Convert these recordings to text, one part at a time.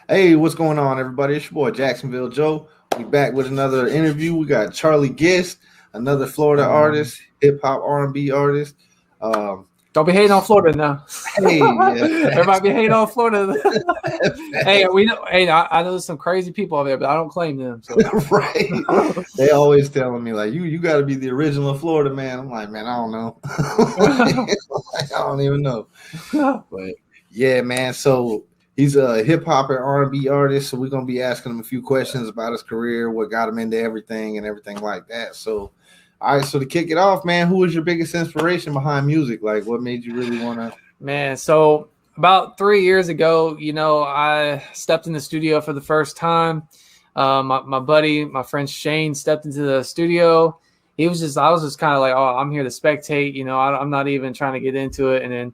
Hey, what's going on, everybody? It's your boy Jacksonville Joe. We back with another interview. We got Charlie Guest, another Florida artist, hip hop R&B artist. Don't be hating on Florida now. Hey, yeah, Everybody be hating on Florida. Hey, we know. Hey, I know there's some crazy people out there, but I don't claim them. So. Right? They always telling me like, you got to be the original Florida man. I'm like, man, I don't know. I don't even know. But yeah, man. So he's a hip hop and R&B artist. So we're gonna be asking him a few questions about his career, what got him into everything, and everything like that. So. All right, so to kick it off, man, who was your biggest inspiration behind music? Like, what made you really want to? Man, so about 3 years ago, I stepped in the studio for the first time. My buddy, my friend Shane, stepped into the studio. I was just kind of like, oh, I'm here to spectate. I'm not even trying to get into it. And then,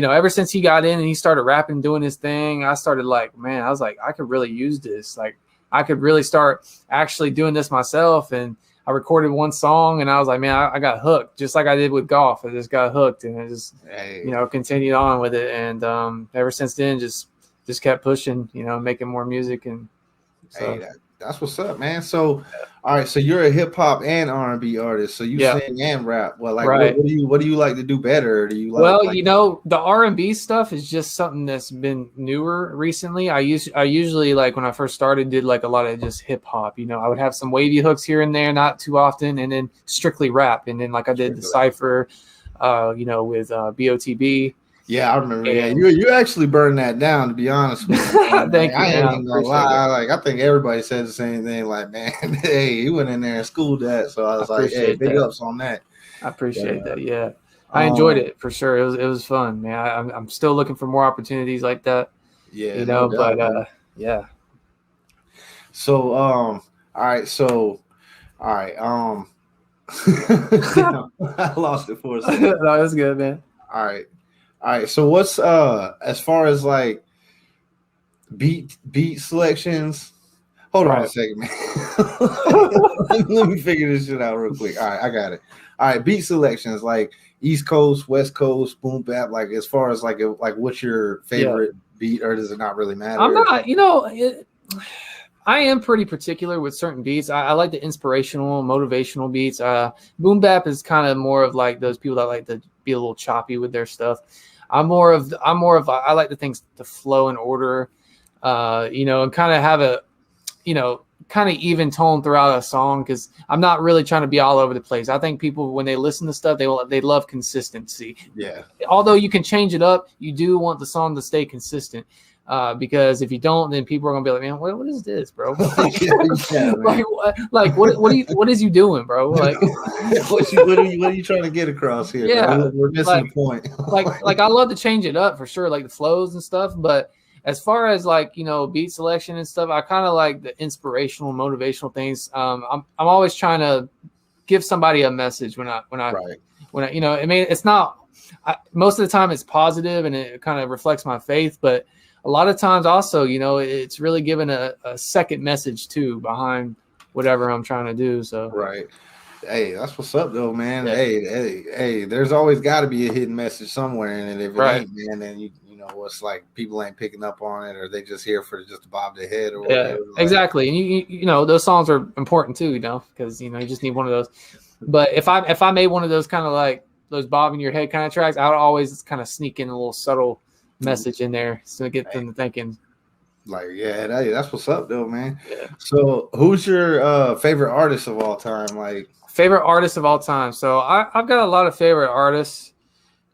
ever since he got in and he started rapping, doing his thing, I started like, man, I was like, I could really use this. Like, I could really start actually doing this myself. And I recorded one song and I was like, man, I got hooked just like I did with golf. I just got hooked and I just, continued on with it. And ever since then, just kept pushing, making more music. And so. Hey, that's what's up, man. So, all right, so you're a hip hop and R&B artist. So you sing and rap. Well, like, right. what do you like to do better? Do you like? Well, the R&B stuff is just something that's been newer recently. I usually like when I first started did like a lot of just hip hop. I would have some wavy hooks here and there, not too often, and then strictly rap. And then like I did the Cypher, with BOTB. Yeah, I remember. Yeah, you actually burned that down. To be honest with you, thank you. I ain't even gonna lie. Like, I think everybody said the same thing. Like, man, hey, he went in there and schooled that. So I was like, hey, big ups on that. I appreciate that. Yeah, I enjoyed it for sure. It was fun, man. I'm still looking for more opportunities like that. Yeah, yeah. So, all right. So, all right. I lost it for a second. No, that's good, man. All right. So what's as far as like beat selections? Hold on a second, man. Let me figure this shit out real quick. All right, I got it. All right, beat selections like East Coast, West Coast, boom bap. Like as far as like what's your favorite beat, or does it not really matter? I'm not. I am pretty particular with certain beats. I like the inspirational, motivational beats. Boom bap is kind of more of like those people that like to be a little choppy with their stuff. I like the things to flow in order, and kind of have a, kind of even tone throughout a song, because I'm not really trying to be all over the place. I think people, when they listen to stuff, they love consistency. Yeah. Although you can change it up, you do want the song to stay consistent. Because if you don't, then people are gonna be like, man, what is this, bro? What is you doing, bro? Like, what are you trying to get across here? Yeah, bro? We're missing the point. like I love to change it up for sure, like the flows and stuff. But as far as like beat selection and stuff, I kind of like the inspirational, motivational things. I'm always trying to give somebody a message when I I mean, it's not. Most of the time it's positive and it kind of reflects my faith, but a lot of times also, it's really giving a second message too behind whatever I'm trying to do. So right. Hey, that's what's up though, man. Yeah. Hey, there's always got to be a hidden message somewhere in it. If it ain't, man, then you know it's like people ain't picking up on it, or they just here for just to bob their head or whatever. Like, exactly. And you know those songs are important too, because you just need one of those. But if I made one of those kind of like those bobbing your head kind of tracks, I would always kind of sneak in a little subtle message in there to get them thinking. Like, yeah, that's what's up though, man. Yeah. So who's your favorite artist of all time? Like, favorite artist of all time. So I've got a lot of favorite artists,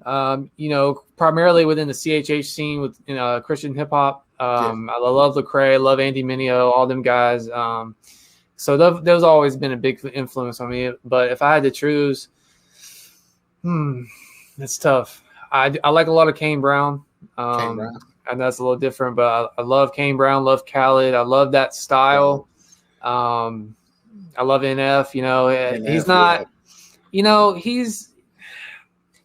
primarily within the CHH scene with Christian hip hop. I love Lecrae, I love Andy Mineo, all them guys. So those always been a big influence on me. But if I had to choose, it's tough. I like a lot of Kane Brown. And that's a little different, but I love Kane Brown, love Khaled. I love that style. I love NF. He's not,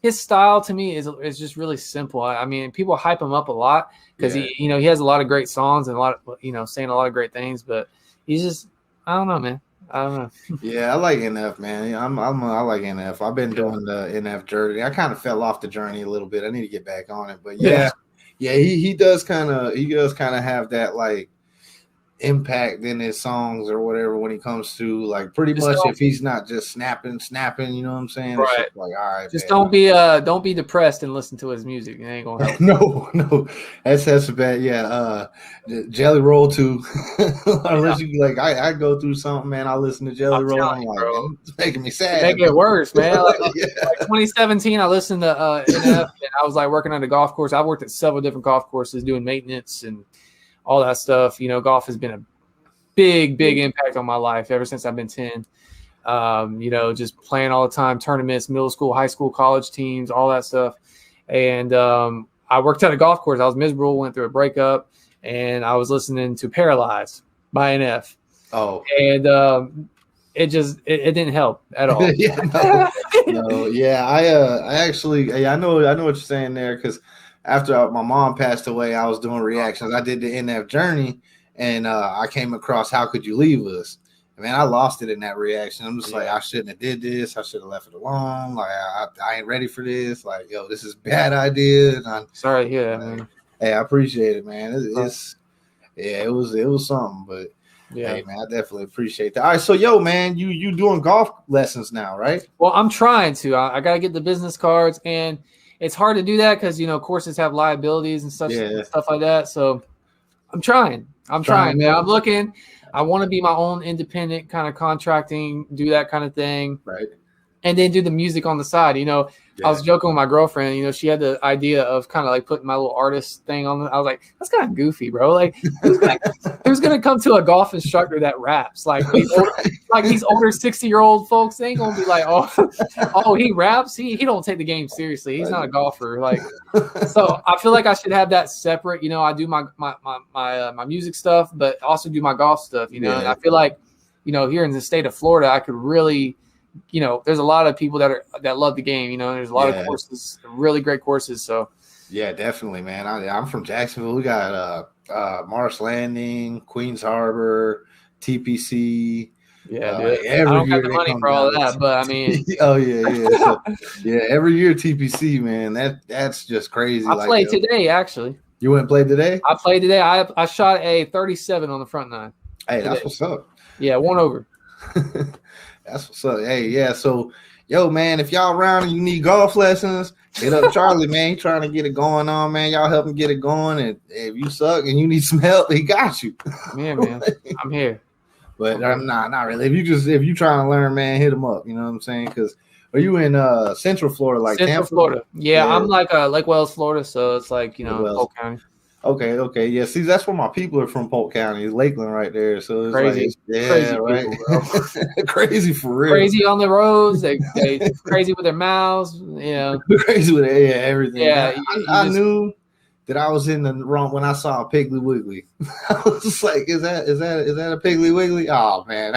his style to me is just really simple. I mean, people hype him up a lot because he has a lot of great songs and a lot of, saying a lot of great things, but he's just, I don't know, man. I don't know. Yeah, I like NF, man. I like NF. I've been doing the NF journey. I kind of fell off the journey a little bit. I need to get back on it, but Yeah, he does kind of have that like impact in his songs or whatever when he comes to like pretty Just much don't, if he's not just snapping, you know what I'm saying? It's right. just like, all right, Just man. don't be depressed and listen to his music. It ain't gonna help. No, that's a bad. Yeah, Jelly Roll too. Yeah, Unless you like, I go through something, man. I listen to Jelly I'm Roll. telling I'm you, like, bro. man, it's making me To sad. make it worse, man. Yeah. Like 2017, I listened to NF, and I was like working on a golf course. I've worked at several different golf courses doing maintenance and all that stuff. You know, golf has been a big impact on my life ever since I've been 10. You know, just playing all the time, tournaments, middle school, high school, college teams, all that stuff. And I worked at a golf course. I was miserable, went through a breakup, and I was listening to Paralyzed by NF. Oh, And it didn't help at all. yeah, no, yeah. I actually, I know what you're saying there because after my mom passed away, I was doing reactions. I did the NF Journey, and I came across "How Could You Leave Us." Man, I lost it in that reaction. I'm just like, I shouldn't have did this. I should have left it alone. Like, I ain't ready for this. Like, yo, this is a bad idea. And Sorry to hear that, man. Hey, I appreciate it, man. It was something, but Yeah. hey, man, I definitely appreciate that. All right, so yo, man, you doing golf lessons now, right? Well, I'm trying to. I got to get the business cards, and it's hard to do that because you know courses have liabilities and stuff like that. So I'm trying. I'm trying, man. I'm looking. I want to be my own independent kind of contracting, do that kind of thing. Right. And then do the music on the side. You know, I was joking with my girlfriend. You know, she had the idea of kind of like putting my little artist thing on. I was like, that's kind of goofy, bro. Like, who's gonna come to a golf instructor that raps? Like these older 60-year-old folks, they ain't gonna be like, oh, he raps. He don't take the game seriously. He's not a golfer. Like, so I feel like I should have that separate. You know, I do my music stuff, but also do my golf stuff. You know, and I feel like, you know, here in the state of Florida, I could really. You know, there's a lot of people that love the game. You know, there's a lot of courses, really great courses. So, yeah, definitely, man. I'm from Jacksonville. We got Marsh Landing, Queens Harbor, TPC. Yeah, dude. I don't have the money for all that, but I mean, oh yeah. So, yeah, every year TPC, man. That's just crazy. I played today, actually. You went and played today? I played today. I shot a 37 on the front nine. Hey, that's what's up. Yeah, 1 over. That's what's up. Hey, yeah. So, yo, man, if y'all around and you need golf lessons, hit up Charlie, man. He trying to get it going on, man. Y'all help him get it going. And if you suck and you need some help, he got you. Yeah, man. I'm here. But not really. If you trying to learn, man, hit him up. You know what I'm saying? Because are you in Central Florida, like Central Tampa? Florida? Yeah, I'm like Lake Wells, Florida. So it's like Polk County. Okay. Yeah, see, that's where my people are from, Polk County, Lakeland, right there. So it's crazy, crazy right. People, crazy for real. Crazy on the roads. They crazy with their mouths. Yeah, crazy with everything. Yeah, I knew that I was in the wrong when I saw a Piggly Wiggly. I was just like, is that a Piggly Wiggly? Oh man,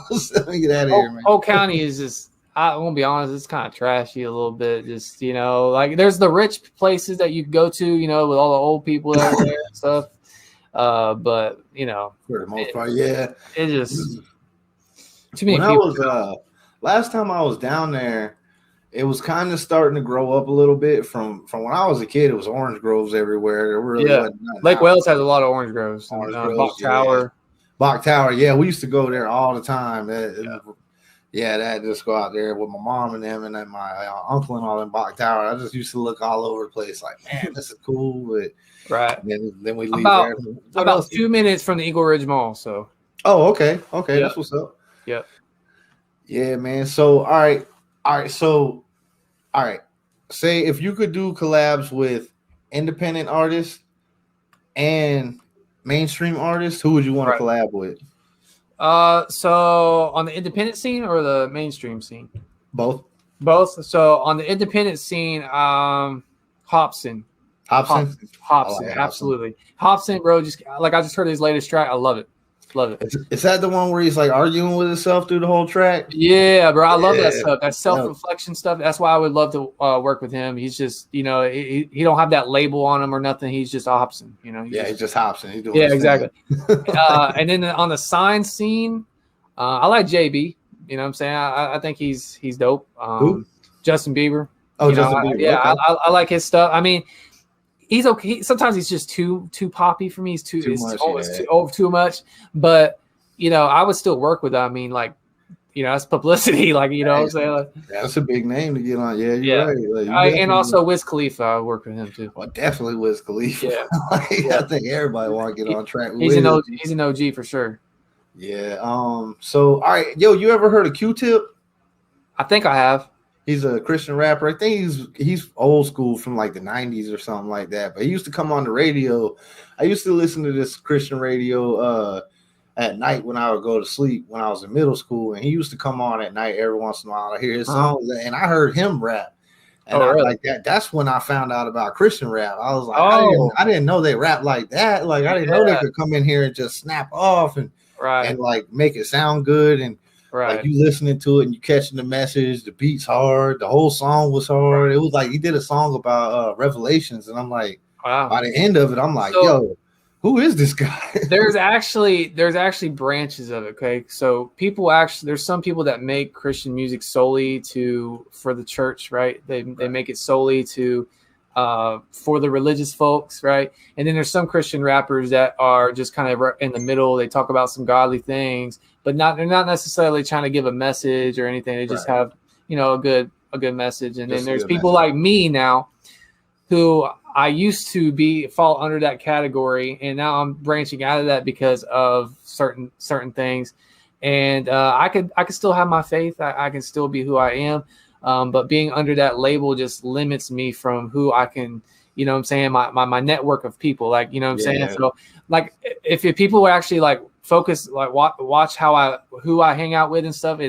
let me get out of here, man. Polk County is just. I won't be honest, it's kind of trashy a little bit. Just, like there's the rich places that you go to, with all the old people that are there and stuff. But, for the most part, yeah. It just too many people. Last time I was down there, it was kind of starting to grow up a little bit. From when I was a kid, it was orange groves everywhere. There really wasn't Lake Wells has a lot of orange groves. Bach Tower. Bach Tower, yeah. We used to go there all the time. Yeah, that just go out there with my mom and them and then my uncle and all in Bach Tower. I just used to look all over the place like, man, this is cool. But right. Then we leave there. What about 2 minutes from the Eagle Ridge Mall. So. Oh, okay. Yep. That's what's up. Yep. Yeah, man. So, all right. Say if you could do collabs with independent artists and mainstream artists, who would you want to collab with? So on the independent scene or the mainstream scene? Both. So on the independent scene, Hobson, absolutely. Hobson, bro, I just heard his latest track. I love it. Is that the one where he's like arguing with himself through the whole track? Yeah, bro. I love that stuff. That self-reflection stuff. That's why I would love to work with him. He's just, he don't have that label on him or nothing. He's just Hobson, He's just Hobson. He's doing exactly. And then on the sign scene, I like JB. You know what I'm saying? I think he's dope. Who? Justin Bieber. Oh, Justin Bieber. Yeah, okay. I like his stuff. I mean, he's okay. Sometimes he's just too poppy for me. He's too much, too much. But I would still work with him. I mean, like, that's publicity. Like, what I'm saying? Like, that's a big name to get on. Yeah, you're right. Like, and also Wiz Khalifa, I work with him too. Well, definitely Wiz Khalifa. Yeah. I think everybody want to get on track with He's an OG. He's an OG for sure. Yeah. So, all right, yo, you ever heard of Q-Tip? I think I have. He's a Christian rapper. I think he's old school from like the 90s or something like that. But he used to come on the radio. I used to listen to this Christian radio at night when I would go to sleep when I was in middle school. And he used to come on at night every once in a while. I hear his songs, and I heard him rap. And really? like that. That's when I found out about Christian rap. I was like, I didn't know they rap like that. Like, I didn't know they could come in here and just snap off and like make it sound good. And like you listening to it and you catching the message, the beat's hard, the whole song was hard. It was like he did a song about Revelations, and I'm like, wow. By the end of it, I'm like, yo, who is this guy? there's actually branches of it. Okay, so there's some people that make Christian music solely for the church, right? They make it solely for the religious folks, right? And then there's some Christian rappers that are just kind of in the middle. They talk about some godly things, but they're not necessarily trying to give a message or anything. They just have, a good message. And then there's people like me now who I used to fall under that category, and now I'm branching out of that because of certain things. And I could still have my faith. I can still be who I am. But being under that label just limits me from who I can, what I'm saying, my network of people, like, what I'm saying? So like, if people would actually like focus, like watch who I hang out with and stuff,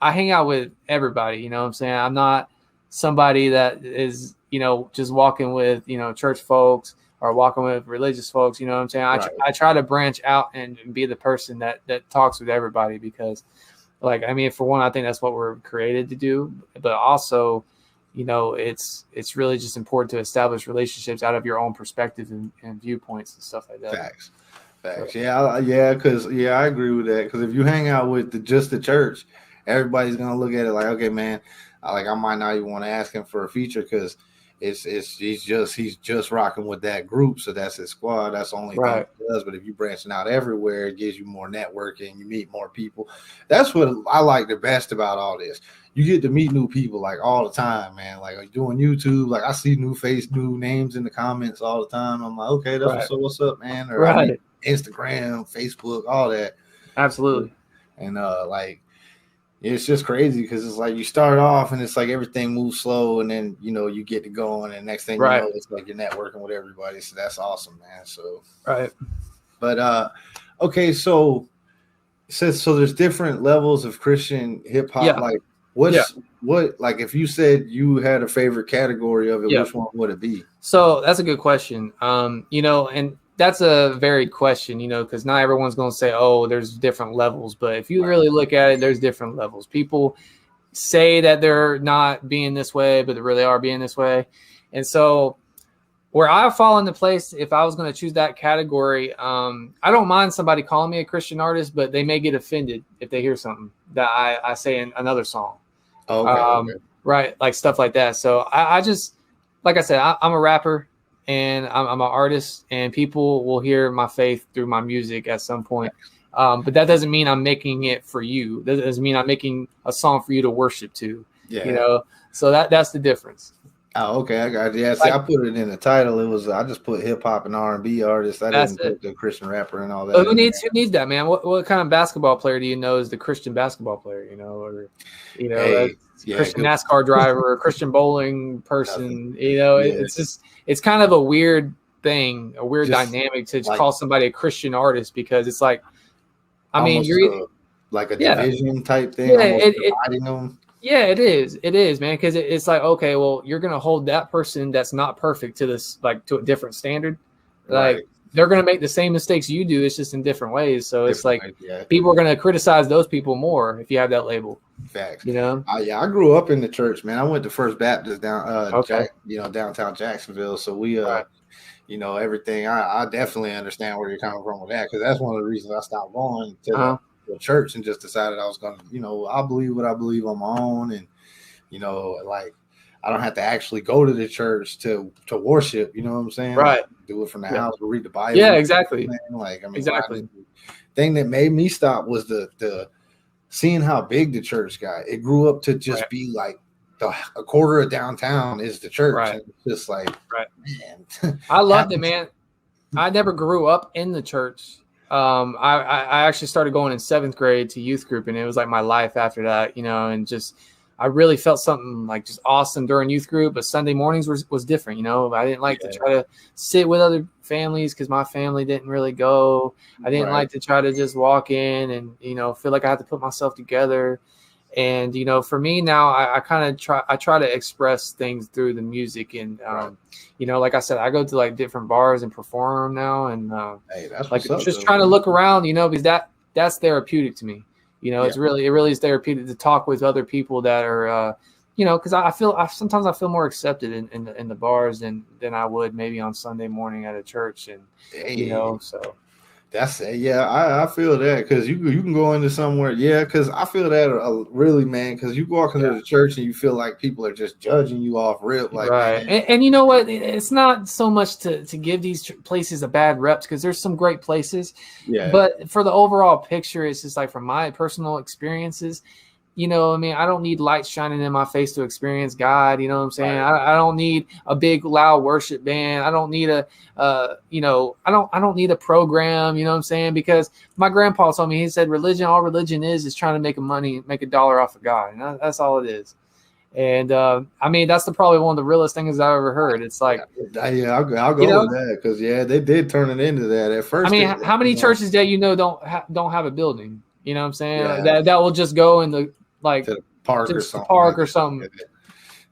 I hang out with everybody, what I'm saying? I'm not somebody that is, just walking with, church folks or walking with religious folks, what I'm saying? I try to branch out and be the person that talks with everybody because, like, I mean, for one, I think that's what we're created to do, but also, it's really just important to establish relationships out of your own perspective and viewpoints and stuff like that. Facts. Yeah, because I agree with that. Because if you hang out with just the church, everybody's gonna look at it like, okay, man, I might not even want to ask him for a feature because he's just rocking with that group, so that's his squad. That's the only thing he does. But if you're branching out everywhere, it gives you more networking. You meet more people. That's what I like the best about all this. You get to meet new people like all the time, man. Like doing YouTube, like I see new names in the comments all the time. I'm like, okay, that's what's up, man. Or I mean, Instagram, Facebook, all that. Absolutely. And like. It's just crazy because it's like you start off and it's like everything moves slow and then, you get to going and next thing you know, it's like you're networking with everybody. So that's awesome, man. So, but, okay. So there's different levels of Christian hip hop. Yeah. Like what, like if you said you had a favorite category of it, which one would it be? So that's a good question. And that's a varied question, because not everyone's going to say, oh, there's different levels. But if you really look at it, there's different levels. People say that they're not being this way, but they really are being this way. And so where I fall into place, if I was going to choose that category, I don't mind somebody calling me a Christian artist, but they may get offended if they hear something that I say in another song. Okay. Right. Like stuff like that. So I just, like I said, I'm a rapper. And I'm an artist, and people will hear my faith through my music at some point. But that doesn't mean I'm making it for you. That doesn't mean I'm making a song for you to worship to. Yeah. So that's the difference. Oh, okay, I got you. Yeah, see, I put it in the title. I just put hip hop and R&B artist. I didn't put the Christian rapper and all that. Who needs that, man? What kind of basketball player do you know is the Christian basketball player? Christian NASCAR driver, or Christian bowling person. It's kind of a weird thing, a weird dynamic to call somebody a Christian artist because it's like, I mean, you're like a division type thing. Dividing them. Yeah, it is, man. Because it's like, okay, well, you're gonna hold that person that's not perfect to this, like to a different standard. Like they're gonna make the same mistakes you do. It's just in different ways. So it's like people are gonna criticize those people more if you have that label. Facts. I grew up in the church, man. I went to First Baptist downtown Jacksonville. So we, everything. I definitely understand where you're coming from with that because that's one of the reasons I stopped going to the church and just decided I was gonna, I believe what I believe on my own, and like I don't have to actually go to the church to worship. You know what I'm saying? Right. Do it from the house, read the Bible. Yeah, exactly. Like, I mean, exactly. Thing that made me stop was the seeing how big the church got. It grew up to just be like a quarter of downtown is the church. Right. And it's just like, man. I loved it, man. I never grew up in the church. I actually started going in 7th grade to youth group, and it was like my life after that, you know, and just I really felt something like just awesome during youth group, but Sunday mornings was different, you know. I didn't like to try to sit with other families because my family didn't really go. I didn't like to try to just walk in and, you know, feel like I had to put myself together. And, you know, for me now, I kind of try to express things through the music. And, you know, like I said, I go to like different bars and perform now. And that's like just trying to look around, you know, because that's therapeutic to me. You know, it really is therapeutic to talk with other people that are, you know, because sometimes I feel more accepted in the bars than I would maybe on Sunday morning at a church. And, you know, so. That's it. Yeah, I feel that because you can go into somewhere. Yeah, because I feel that really, man. Because you walk into the church and you feel like people are just judging you off rip. Like, and you know what? It's not so much to give these places a bad rep because there's some great places. Yeah. But for the overall picture, it's just like from my personal experiences. You know, I mean, I don't need lights shining in my face to experience God. You know what I'm saying? I don't need a big loud worship band. I don't need you know, I don't need a program. You know what I'm saying? Because my grandpa told me, he said, all religion is trying to make a dollar off of God, and that's all it is. And I mean, that's probably one of the realest things I've ever heard. It's like, I'll go with that because they did turn it into that at first. I mean, how many churches that you know don't have a building? You know what I'm saying? That will just go in the like to the park or something.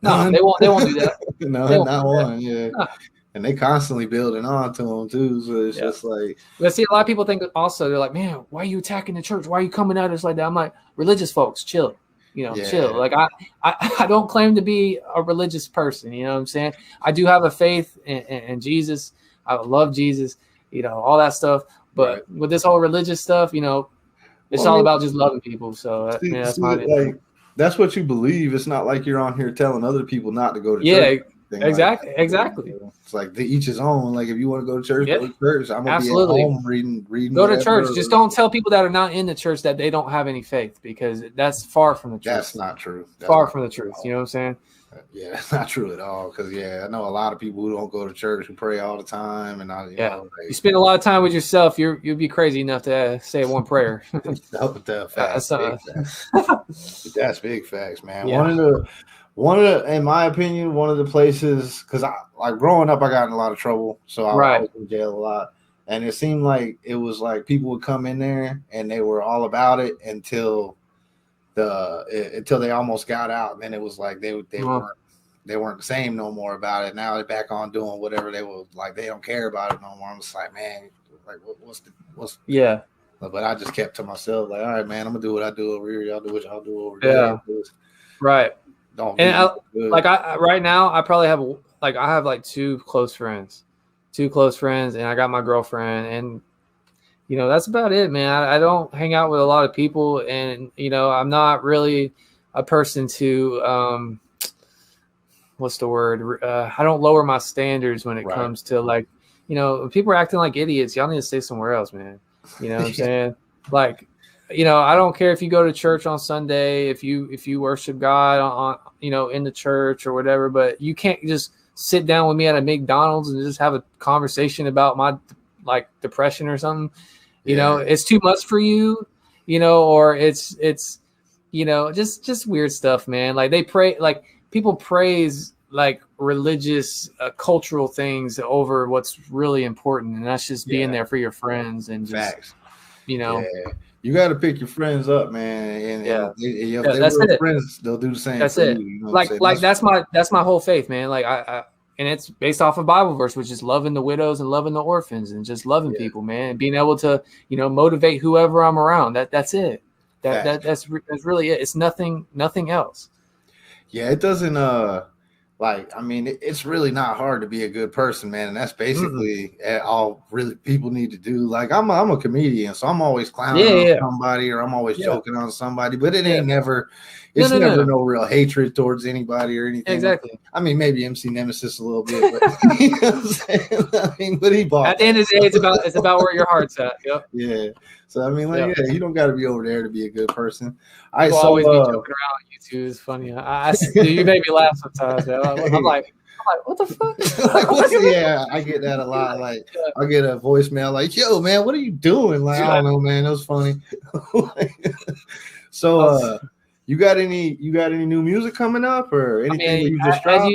No, they won't do that. No, not one. Yeah. No. And they constantly building on to them too. So it's just like. But see, a lot of people think also, they're like, man, why are you attacking the church? Why are you coming at us like that? I'm like, religious folks, chill. You know, chill. Like I don't claim to be a religious person. You know what I'm saying? I do have a faith in Jesus. I love Jesus. You know, all that stuff. But with this whole religious stuff, you know, it's all about just loving people. So that's that's what you believe. It's not like you're on here telling other people not to go to church. Exactly. It's like to each his own. Like if you want to go to church, go to church. I'm gonna be at home reading. Go to church. Just don't tell people that are not in the church that they don't have any faith, because that's far from the truth. That's not true. Far from the truth. You know what I'm saying? Yeah, that's not true at all. Because I know a lot of people who don't go to church who pray all the time, and you spend a lot of time with yourself. You'll be crazy enough to say one prayer. That's big facts, man. Yeah. One of the, in my opinion, one of the places, because I like growing up, I got in a lot of trouble, so I was in jail a lot, and it seemed like it was like people would come in there and they were all about it until they almost got out, and then it was like they weren't the same no more about it. Now they're back on doing whatever they were like. They don't care about it no more. I'm just like, man, like what's But I just kept to myself, like, all right, man, I'm gonna do what I do over here. Y'all do what y'all do over there. Right. Right now I probably have I have two close friends, and I got my girlfriend, and you know, that's about it, man. I don't hang out with a lot of people, and you know, I'm not really a person to what's the word? I don't lower my standards when it comes to like, you know, people are acting like idiots. Y'all need to stay somewhere else, man. You know what I'm saying? Like, you know, I don't care if you go to church on Sunday, if you worship God on you know, in the church or whatever, but you can't just sit down with me at a McDonald's and just have a conversation about my like depression or something. You know, it's too much for you, you know, or it's you know, just weird stuff, man. Like they pray, like people praise like religious cultural things over what's really important, and that's just being there for your friends and just you know. You got to pick your friends up, man. And if that's they're friends, they'll do the same. That's for it. You, you know like that's my whole faith, man. Like I and it's based off a Bible verse, which is loving the widows and loving the orphans and just loving people, man, and being able to, you know, motivate whoever I'm around. That's it. That's really it. It's nothing else. Yeah, it doesn't. like, I mean, it's really not hard to be a good person, man, and that's Mm-mm. basically all really people need to do. Like, I'm a comedian, so I'm always Yeah, clowning on yeah, somebody, or I'm always yeah, joking on somebody, but it yeah. ain't never, No, it's no, no, never no. no real hatred towards anybody or anything. Like, Exactly. I mean, maybe MC Nemesis a little bit, but you know what I'm saying? I mean, but he bought At the end that. of the day, it's about where your heart's at. Yep. Yeah. So I mean, like, Yep. yeah, you don't got to be over there to be a good person. All right, People so always be joking around on YouTube. It's funny. Dude, you make me laugh sometimes, man. I'm like, what the like, fuck? what's yeah, I get that a lot. Like, I get a voicemail like, "Yo, man, what are you doing?" Like, I don't know, man. It was funny. So, you got any new music coming up or I anything that mean, you just as dropped?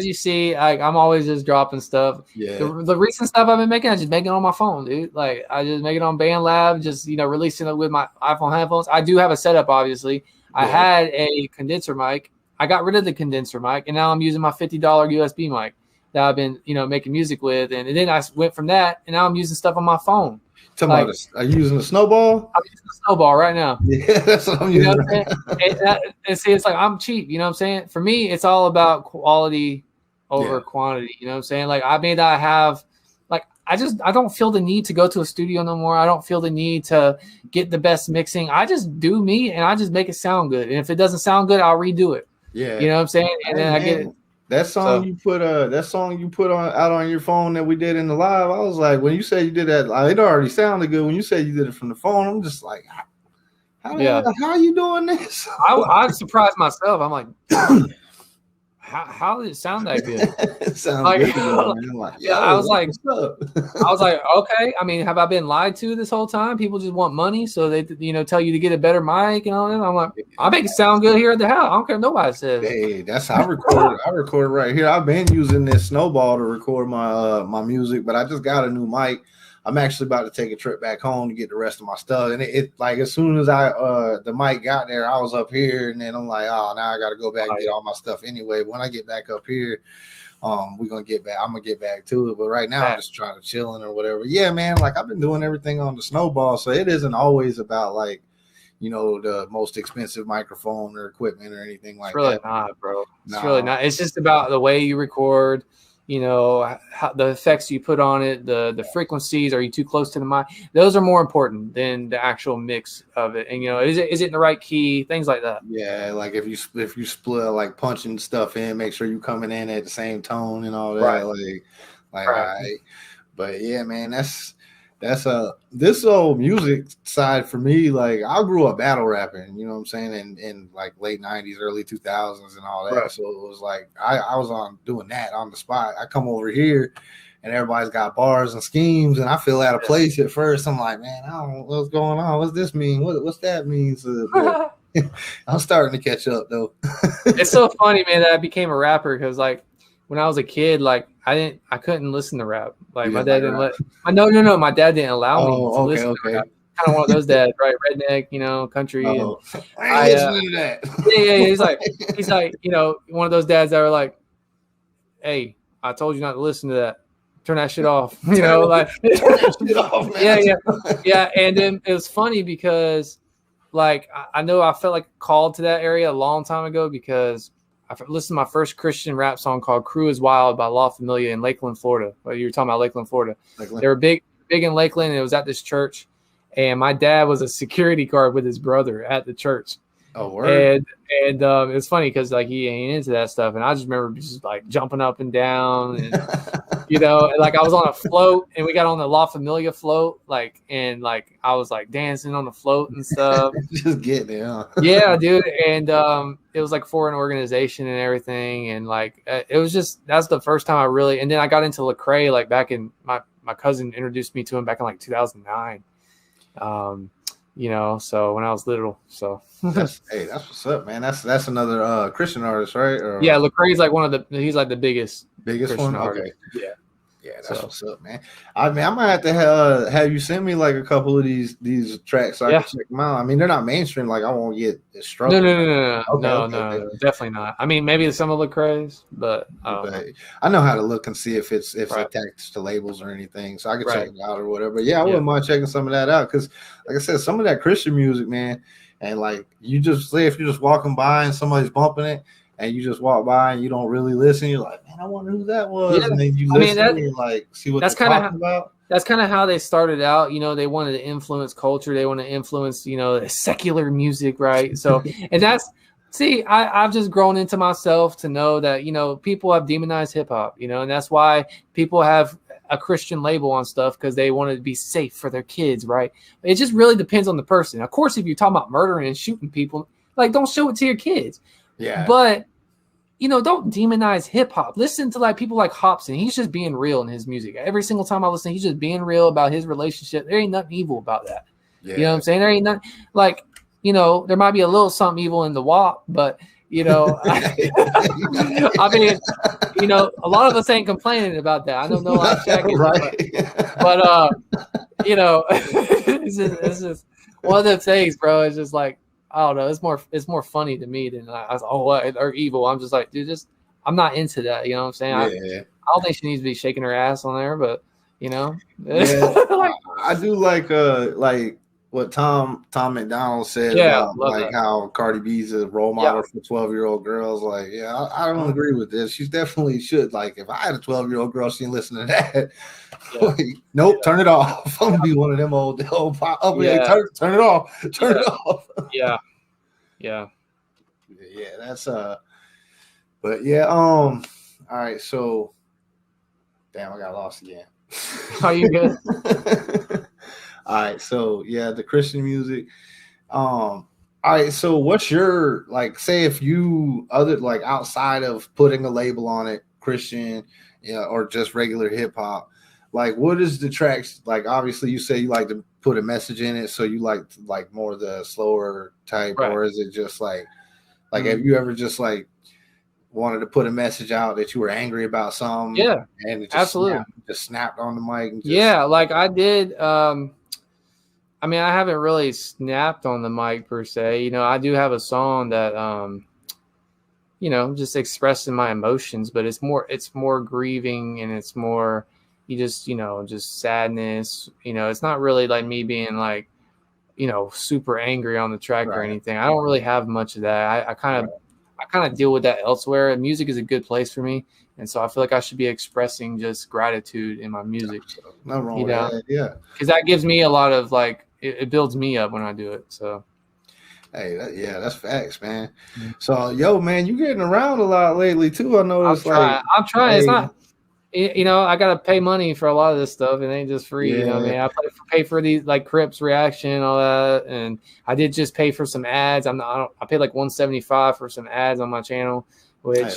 you see, like I'm always just dropping stuff. Yeah, The recent stuff I've been making, I just make it on my phone, dude. Like I just make it on BandLab, just releasing it with my iPhone headphones. I do have a setup, obviously. I yeah. had a condenser mic. I got rid of the condenser mic, and now I'm using my $50 USB mic that I've been making music with, and then I went from that, and now I'm using stuff on my phone. Talking about Like this, are you using a snowball? I'm using a Snowball right now. Yeah, that's what I'm You know using what I'm right saying? now. And see, it's like I'm cheap. You know what I'm saying? For me, it's all about quality Yeah, over quantity. You know what I'm saying? Like I may not have, like I don't feel the need to go to a studio no more. I don't feel the need to get the best mixing. I just do me and I just make it sound good. And if it doesn't sound good, I'll redo it. yeah. You know what I'm saying? And Hey then I get it. man, So that song you put on out on your phone that we did in the live, I was like, when you said you did that, like, it already sounded good. When you said you did it from the phone, I'm just like, yeah, how are you doing this? I surprised myself. I'm like, damn, how did it sound that good? It sounds Like, good though, man. I'm like, yeah, yo, what's up? I was like, okay. I mean, have I been lied to this whole time? People just want money, so they, tell you to get a better mic and all that. I'm like, I make it sound good here at the house. I don't care what nobody says. Hey, that's how I record. I record right here. I've been using this snowball to record my music, but I just got a new mic. I'm actually about to take a trip back home to get the rest of my stuff. And it like as soon as I the mic got there, I was up here, and then I'm like, oh, now I got to go back and get all my stuff anyway. When I get back up here, we're gonna get back. I'm gonna get back to it. But right now, I'm just trying to chilling or whatever. Yeah, man. Like I've been doing everything on the snowball, so it isn't always about like the most expensive microphone or equipment or anything like It's really that. not, bro. It's really No, not. It's just about the way you record. How, the effects you put on it, the frequencies. Are you too close to the mic? Those are more important than the actual mix of it. And is it in the right key? Things like that. yeah, like if you split like punching stuff in, make sure you coming in at the same tone and all that. Right. Like all Right. right. But yeah, man, that's this old music side for me. Like I grew up battle rapping, you know what I'm saying, in like late '90s, early 2000s, and all that. Right. So it was like I was on doing that on the spot. I come over here, and everybody's got bars and schemes, and I feel out of place at first. I'm like, man, I don't know what's going on. What's this mean? What's that mean? So, but I'm starting to catch up though. It's so funny, man, that I became a rapper because like when I was a kid, like I couldn't listen to rap. Like You my didn't dad like didn't rap? no, my dad didn't allow me Oh, to okay, listen to okay. rap. Kind of one of those dads, right? Redneck, country, and Oh, I ain't listening to yeah. that. He's like, one of those dads that are like, hey, I told you not to listen to that. Turn that shit off. Turn that shit off, man. Yeah. And then it was funny because like I know I felt like called to that area a long time ago because I listened to my first Christian rap song called "Crew Is Wild" by La Familia in Lakeland, Florida. Well, you were talking about Lakeland, Florida. They were big in Lakeland, and it was at this church. And my dad was a security guard with his brother at the church. Oh, word. And it's funny because like he ain't into that stuff, and I just remember just like jumping up and down, and like I was on a float, and we got on the La Familia float, and I was like dancing on the float and stuff. Just get there, huh? Yeah, dude, and it was like for an organization and everything, and like it was just that's the first time I really, and then I got into Lecrae like back in my cousin introduced me to him back in like 2009. So when I was little, so that's what's up, man. That's another Christian artist, right? Yeah, Lecrae's like he's like the biggest Christian one. artist. Okay. Yeah, that's what's up, man. I mean, I might have to have you send me like a couple of these tracks so I can check them out. I mean, they're not mainstream. Like I won't get struck. No, definitely not. I mean, maybe some of Lecrae's, but I know how to look and see if it's attached to labels or anything, so I can check it out or whatever. But yeah, I wouldn't mind checking some of that out because, like I said, some of that Christian music, man, and like you just say if you're just walking by and somebody's bumping it. and you just walk by and you don't really listen. You're like, man, I wonder who that was. Yeah. And then you I mean, listen and like see what that's they're kind talking of about. that's kind of how they started out. You know, they wanted to influence culture. They want to influence, you know, secular music, right? So, and I've just grown into myself to know that, you know, people have demonized hip hop, you know, and that's why people have a Christian label on stuff because they want it to be safe for their kids, right? It just really depends on the person. Of course, if you're talking about murdering and shooting people, like, don't show it to your kids. Yeah. But you know, don't demonize hip hop. Listen to like people like Hobson. He's just being real in his music. Every single time I listen, he's just being real about his relationship. There ain't nothing evil about that. Yeah. You know what I'm saying? There ain't nothing like, you know, there might be a little something evil in the WAP, but you know, I mean, you know, a lot of us ain't complaining about that. I don't know I'm checking, right. but you know, it's just one of them things, bro. It's just like, I don't know. It's more funny to me than I was, oh, what, or evil. I'm just like, dude, I'm not into that. You know what I'm saying? Yeah. I don't think she needs to be shaking her ass on there, but you know, yeah, like, I do like what Tom McDonald said about like that. How Cardi B's a role model for 12-year-old girls. Like, yeah, I don't agree with this. She definitely should. Like, if I had a 12-year-old girl, she'd listen to that. Like, nope, turn it off. I'm gonna be one of them old pop up. Turn it off. Turn it off. Yeah. That's but yeah. All right. So, damn, I got lost again. Are you good? All right, so yeah, the Christian music. All right, so what's your like? Say if you other like outside of putting a label on it, Christian, or just regular hip hop, like what is the tracks like? Obviously, you say you like to put a message in it, so you like more the slower type, right. Or is it just like have you ever just like wanted to put a message out that you were angry about something? Yeah, and it just absolutely snapped on the mic. And like I did. I mean, I haven't really snapped on the mic per se. You know, I do have a song that, you know, just expressing my emotions, but it's more grieving and it's more, just sadness. You know, it's not really like me being like, you know, super angry on the track or anything. I don't really have much of that. I kind of deal with that elsewhere. Music is a good place for me. And so I feel like I should be expressing just gratitude in my music. No wrong with that. Yeah. Because that gives me a lot of like, it builds me up when I do it. So, hey, that's facts, man. Mm-hmm. So, yo, man, you getting around a lot lately too. I noticed. I'm trying. Hey. It's not, you know, I gotta pay money for a lot of this stuff. It ain't just free. Yeah. You know what I mean? I pay for these like Crips reaction and all that, and I did just pay for some ads. I paid like $175 for some ads on my channel, which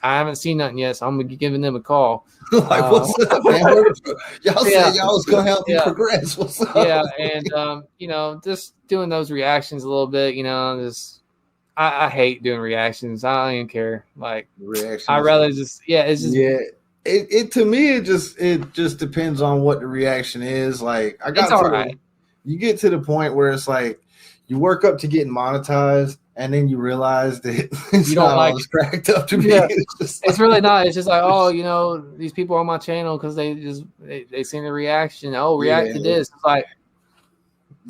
I haven't seen nothing yet, so I'm gonna be giving them a call. Like, what's up, man? Y'all said y'all was gonna help me progress. What's up? Yeah, and you know, just doing those reactions a little bit. You know, just I hate doing reactions. I don't even care. Like reactions. I rather just it's just It to me it just depends on what the reaction is. Like I got you get to the point where it's like you work up to getting monetized. And then you realize that it's you don't not like all cracked up to be. Yeah. It's really not. It's just like, oh, you know, these people on my channel because they seen the reaction. Oh, react to this. It's like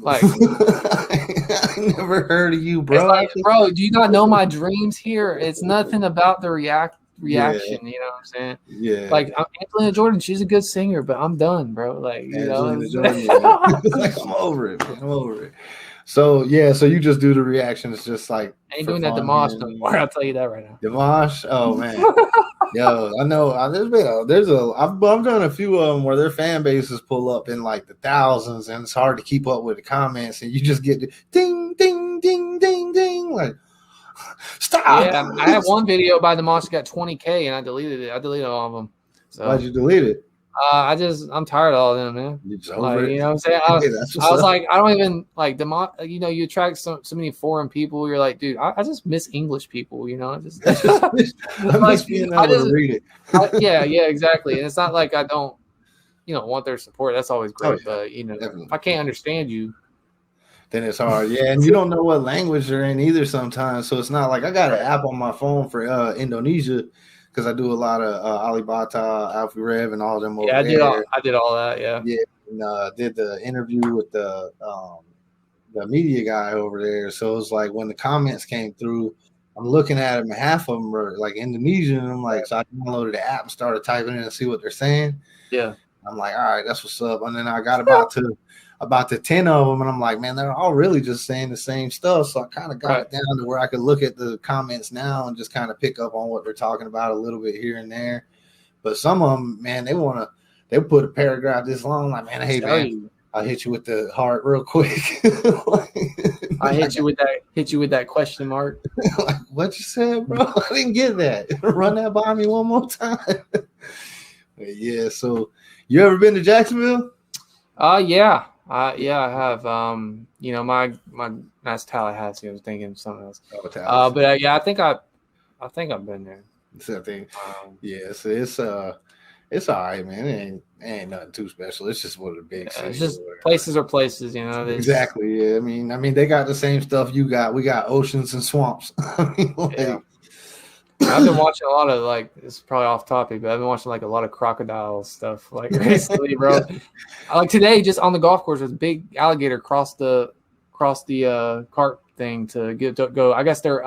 I never heard of you, bro. Like, bro, do you not know my dreams here? It's nothing about the reaction. You know what I'm saying? Yeah. Like Angelina Jordan, she's a good singer, but I'm done, bro. Like Angelina Jordan, like I'm over it. I'm over it. So so you just do the reactions, just like I ain't doing that Dimash no more. I'll tell you that right now. Dimash, oh man, yo, I know. I've done a few of them where their fan bases pull up in like the thousands, and it's hard to keep up with the comments, and you just get the ding, ding, ding, ding, ding, like stop. Yeah, I had one video by Dimash got 20K, and I deleted it. I deleted all of them. So. Why'd you delete it? I'm tired of all of them, man. You know what I'm saying? I was like, I don't even like you know, you attract so many foreign people. You're like, dude, I just miss English people, you know. I miss being able to read it. Yeah, exactly. And it's not like I don't, you know, want their support. That's always great. But you know, definitely. If I can't understand you, then it's hard. Yeah, and you don't know what language they're in either sometimes. So it's not like I got an app on my phone for Indonesia. Because I do a lot of Alibata, Alfie Rev, and all of them over there. I did all that, yeah. And did the interview with the media guy over there. So it was like when the comments came through, I'm looking at them, and half of them are like Indonesian. And I'm like, so I downloaded the app and started typing in and see what they're saying. Yeah. I'm like, all right, that's what's up. And then I got about to 10 of them, and I'm like, man, they're all really just saying the same stuff. So I kind of got it down to where I could look at the comments now and just kind of pick up on what they're talking about a little bit here and there. But some of them, man, they put a paragraph this long, like, man, hey, man, I'll hit you with the heart real quick. I hit you with that question mark. Like, what you said, bro? I didn't get that. Run that by me one more time. Yeah. So, you ever been to Jacksonville? Yeah. I have. My that's Tallahassee. I was thinking of something else. But yeah, I think I've been there. Yeah. So it's all right, man. It ain't nothing too special. It's just one of the big cities. It's just places are places, you know. Exactly. Yeah. I mean, they got the same stuff you got. We got oceans and swamps. I mean, yeah. I've been watching a lot of it's probably off topic, but I've been watching a lot of crocodile stuff recently, bro. Like today, just on the golf course, there's a big alligator cross the cart thing to go. I guess they're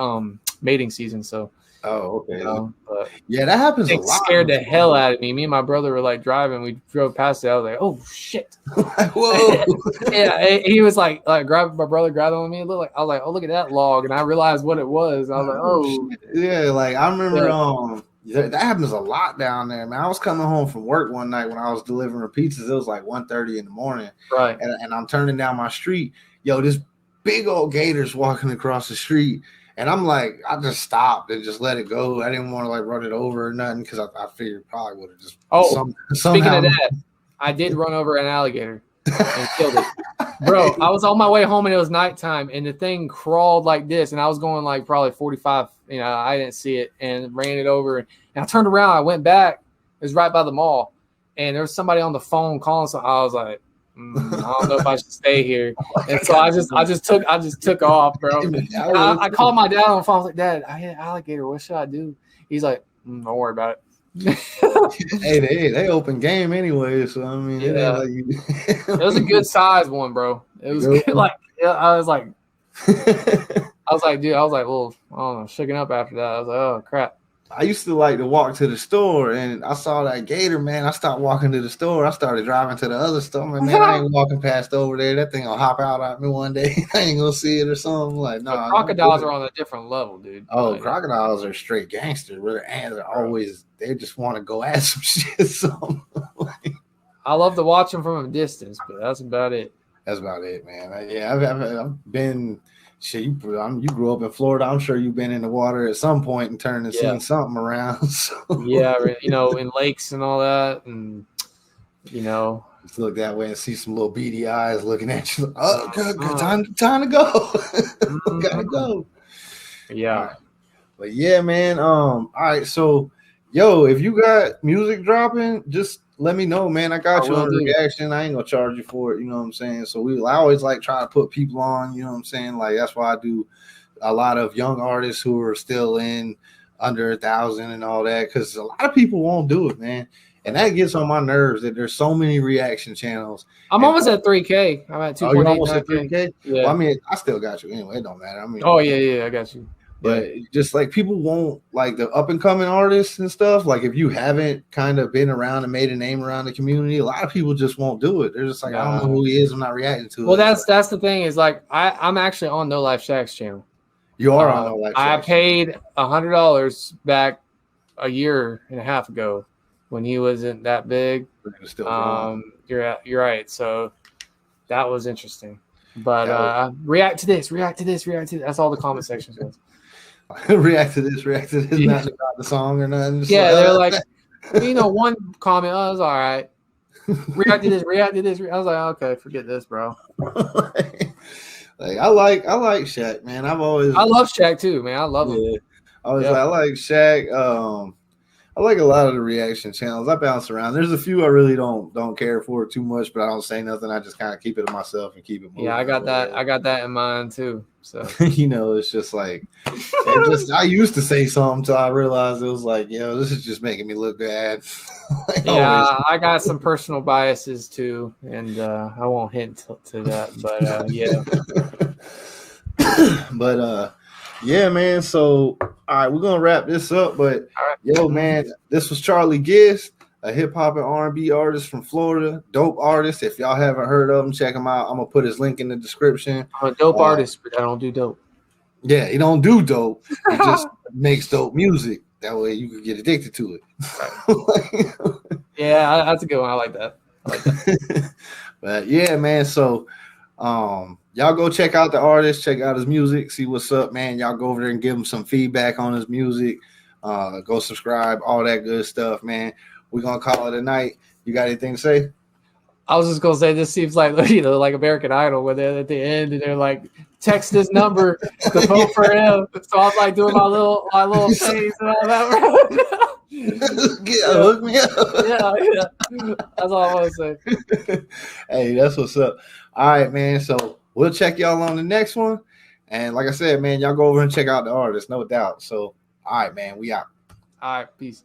mating season, so. Oh, okay. But yeah, that happens a lot. It scared the hell out of me. Me and my brother were driving. We drove past it. I was like, "Oh shit!" Whoa! Yeah, he was my brother grabbed on me. I was like, "Oh, look at that log!" And I realized what it was. I was like, "Oh, yeah." I remember. That happens a lot down there, man. I was coming home from work one night when I was delivering pizzas. It was 1:30 in the morning, right? And I'm turning down my street. Yo, this big old gator's walking across the street. And I'm like, I just stopped and just let it go. I didn't want to run it over or nothing because I figured probably would have just. Speaking of that, I did run over an alligator and killed it, bro. I was on my way home and it was nighttime, and the thing crawled like this, and I was going probably 45. I didn't see it and ran it over, and I turned around. I went back. It was right by the mall, and there was somebody on the phone calling. So I was like, I don't know if I should stay here. And so I just took off, bro. I called my dad on the phone. I was like, Dad, I hit an alligator. What should I do? He's like, don't worry about it. Hey, they open game anyway. So I mean, yeah. It was a good size one, bro. It was good. I was like, dude, well, I don't know, shooken up after that. I was like, oh crap. I used to like to walk to the store, and I saw that gator, man. I stopped walking to the store. I started driving to the other store. Man, I ain't walking past over there. That thing will hop out at me one day. I ain't gonna see it or something. No, crocodiles are on a different level, dude. Oh, crocodiles are straight gangsters. They just want to go at some shit. So, I love to watch them from a distance, but that's about it. That's about it, man. I've been. Shit, you grew up in Florida. I'm sure you've been in the water at some point and turned and seen something around. So. Yeah, in lakes and all that, and just look that way and see some little beady eyes looking at you. Oh, good, time to go. Gotta go. Yeah, right. But yeah, man. All right. So, yo, if you got music dropping, just let me know, man. I got you on reaction. I ain't gonna charge you for it. You know what I'm saying? So I always try to put people on. You know what I'm saying? That's why I do a lot of young artists who are still in under 1,000 and all that, because a lot of people won't do it, man. And that gets on my nerves that there's so many reaction channels. I'm almost at 3K. I'm at 2.8. You're almost at 3K? Yeah. Well, I mean, I still got you anyway. It don't matter. I mean, I got you. But just people won't the up and coming artists and stuff. If you haven't kind of been around and made a name around the community, a lot of people just won't do it. They're just I don't know who he is. I'm not reacting to it. Well, that's the thing is I'm actually on No Life Shaq's channel. You are on No Life Shaq. I paid $100 back a year and a half ago when he wasn't that big. You're right. So that was interesting. But react to this. That's all the comment sections was. react to this, not about the song or nothing. Yeah, they're like, one comment, it was all right. React to this. I was like, okay, forget this, bro. I like Shaq, man. I love Shaq too, man. I love him. I like Shaq. I like a lot of the reaction channels. I bounce around. There's a few I really don't care for too much, but I don't say nothing. I just kind of keep it to myself and keep it moving. Yeah, I got that in mind too. So it's just I used to say something until I realized it was this is just making me look bad. I got some personal biases too, and I won't hint to that, but yeah. But Yeah, man. So, all right, we're gonna wrap this up. But All right. yo, man, this was Charlie Gist, a hip hop and R&B artist from Florida. Dope artist. If y'all haven't heard of him, check him out. I'm gonna put his link in the description. I'm a dope artist, but I don't do dope. Yeah, he don't do dope. He just makes dope music. That way you can get addicted to it. Yeah, that's a good one. I like that. But yeah, man. So y'all go check out the artist, check out his music, see what's up, man. Y'all go over there and give him some feedback on his music. Go subscribe, all that good stuff, man. We're gonna call it a night. You got anything to say? I was just gonna say this seems like like American Idol, where they're at the end and they're like, text this number to vote for him. So I'm like doing my little face and all that. Hook me up. Yeah. That's all I want to say. Hey, that's what's up. All right, man. So we'll check y'all on the next one. And like I said, man, y'all go over and check out the artist, no doubt. So, all right, man, we out. All right, peace.